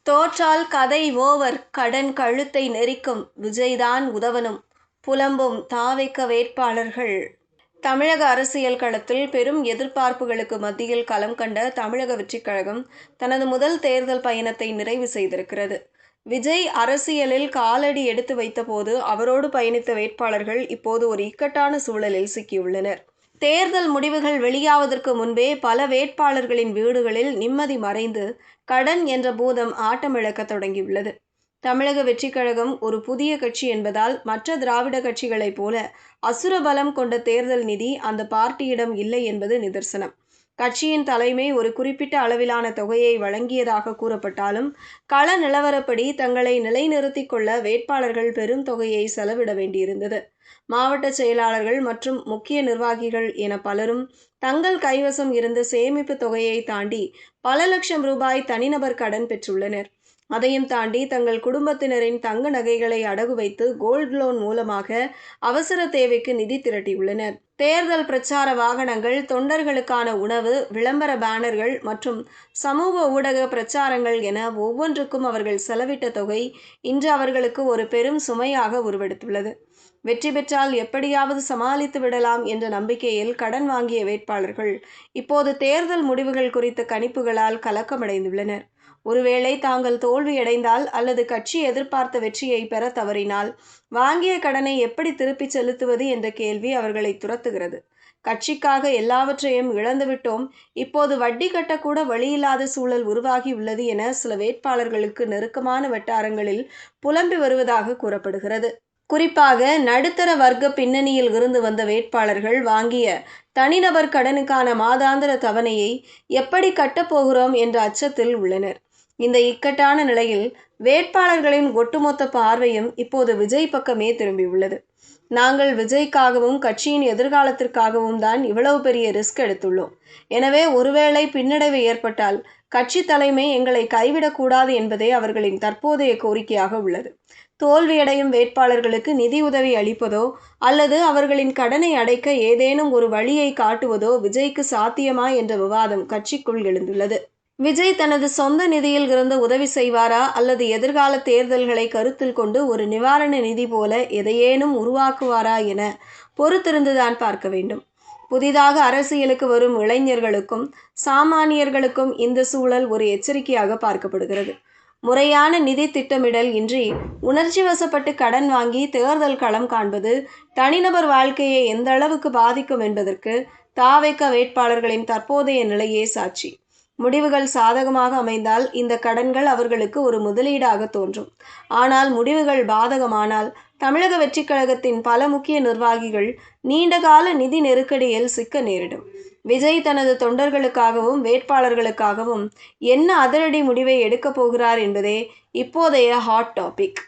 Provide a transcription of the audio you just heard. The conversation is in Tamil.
தோற்றால் கதை ஓவர் கடன் கழுத்தை நெரிக்கும் விஜய்தான் உதவணும் புலம்பும் தாவேக வேட்பாளர்கள். தமிழக அரசியல் களத்தில் பெரும் எதிர்பார்ப்புகளுக்கு மத்தியில் களம் கண்ட தமிழக வெற்றிக் கழகம் தனது முதல் தேர்தல் பயணத்தை நிறைவு செய்திருக்கிறது. விஜய் அரசியலில் காலடி எடுத்து வைத்தபோது அவரோடு பயணித்த வேட்பாளர்கள் இப்போது ஒரு இக்கட்டான சூழலில் சிக்கியுள்ளனர். தேர்தல் முடிவுகள் வெளியாவதற்கு முன்பே பல வேட்பாளர்களின் வீடுகளில் நிம்மதி மறைந்து கடன் என்ற பூதம் ஆட்டமிழக்க தொடங்கியுள்ளது. தமிழக வெற்றிக் கழகம் ஒரு புதிய கட்சி என்பதால் மற்ற திராவிட கட்சிகளைப் போல அசுர பலம் கொண்ட தேர்தல் நிதி அந்த பார்ட்டியிடம் இல்லை என்பது நிதர்சனம். கட்சியின் தலைமை ஒரு குறிப்பிட்ட அளவிலான தொகையை வழங்கியதாக கூறப்பட்டாலும் கள நிலவரப்படி தங்களை நிலைநிறுத்திக் கொள்ள வேட்பாளர்கள் பெரும் தொகையை செலவிட வேண்டியிருந்தது. மாவட்ட செயலாளர்கள் மற்றும் முக்கிய நிர்வாகிகள் என பலரும் தங்கள் கைவசம் இருந்த சேமிப்பு தொகையை தாண்டி பல லட்சம் ரூபாய் தனிநபர் கடன் பெற்றுள்ளனர். அதையும் தாண்டி தங்கள் குடும்பத்தினரின் தங்க நகைகளை அடகு வைத்து கோல்ட் லோன் மூலமாக அவசர தேவைக்கு நிதி திரட்டியுள்ளனர். தேர்தல் பிரச்சார வாகனங்கள், தொண்டர்களுக்கான உணவு, விளம்பர பேனர்கள் மற்றும் சமூக ஊடக பிரச்சாரங்கள் என ஒவ்வொன்றுக்கும் அவர்கள் செலவிட்ட தொகை இன்று அவர்களுக்கு ஒரு பெரும் சுமையாக உருவெடுத்துள்ளது. வெற்றி பெற்றால் எப்படியாவது சமாளித்து விடலாம் என்ற நம்பிக்கையில் கடன் வாங்கிய வேட்பாளர்கள் இப்போது தேர்தல் முடிவுகள் குறித்த கணிப்புகளால் கலக்கமடைந்துள்ளனர். ஒருவேளை தாங்கள் தோல்வியடைந்தால் அல்லது கட்சி எதிர்பார்த்த வெற்றியை பெற தவறினால் வாங்கிய கடனை எப்படி திருப்பிச் செலுத்துவது என்ற கேள்வி அவர்களை துரத்துகிறது. கட்சிக்காக எல்லாவற்றையும் இழந்துவிட்டோம், இப்போது வட்டி கட்டக்கூட வழியில்லாத சூழல் உருவாகியுள்ளது என சில வேட்பாளர்களுக்கு நெருக்கமான வட்டாரங்களில் புலம்பி வருவதாக கூறப்படுகிறது. குறிப்பாக நடுத்தர வர்க்க பின்னணியில் இருந்து வந்த வேட்பாளர்கள் வாங்கிய தனிநபர் கடனுக்கான மாதாந்திர தவணையை எப்படி கட்டப்போகிறோம் என்ற அச்சத்தில் உள்ளனர். இந்த இக்கட்டான நிலையில் வேட்பாளர்களின் ஒட்டுமொத்த பார்வையும் இப்போது விஜய் பக்கமே திரும்பியுள்ளது. நாங்கள் விஜய்க்காகவும் கட்சியின் எதிர்காலத்திற்காகவும் தான் இவ்வளவு பெரிய ரிஸ்க் எடுத்துள்ளோம். எனவே ஒருவேளை பின்னடைவு ஏற்பட்டால் கட்சி தலைமை எங்களை கைவிடக்கூடாது என்பதே அவர்களின் தற்போதைய கோரிக்கையாக உள்ளது. தோல்வியடையும் வேட்பாளர்களுக்கு நிதியுதவி அளிப்பதோ அல்லது அவர்களின் கடனை அடைக்க ஏதேனும் ஒரு வழியை காட்டுவதோ விஜய்க்கு சாத்தியமா என்ற விவாதம் கட்சிக்குள் எழுந்துள்ளது. விஜய் தனது சொந்த நிதியில் இருந்து உதவி செய்வாரா அல்லது எதிர்கால தேர்தல்களை கருத்தில் கொண்டு ஒரு நிவாரண நிதி போல எதையேனும் உருவாக்குவாரா என பொறுத்திருந்துதான் பார்க்க வேண்டும். புதிதாக அரசியலுக்கு வரும் இளைஞர்களுக்கும் சாமானியர்களுக்கும் இந்த சூழல் ஒரு எச்சரிக்கையாக பார்க்கப்படுகிறது. முறையான நிதி திட்டமிடல் இன்றி உணர்ச்சி வசப்பட்டு கடன் வாங்கி தேர்தல் களம் காண்பது தனிநபர் வாழ்க்கையை எந்த அளவுக்கு பாதிக்கும் என்பதற்கு தாவேக வேட்பாளர்களின் தற்போதைய நிலையே சாட்சி. முடிவுகள் சாதகமாக அமைந்தால் இந்த கடன்கள் அவர்களுக்கு ஒரு முதலீடாக தோன்றும். ஆனால் முடிவுகள் பாதகமானால் தமிழக வெற்றிக் கழகத்தின் பல முக்கிய நிர்வாகிகள் நீண்டகால நிதி நெருக்கடியில் சிக்க நேரிடும். விஜய் தனது தொண்டர்களுக்காகவும் வேட்பாளர்களுக்காகவும் என்ன அதிரடி முடிவை எடுக்கப் போகிறார் என்பதே இப்போதைய ஹாட் டாபிக்.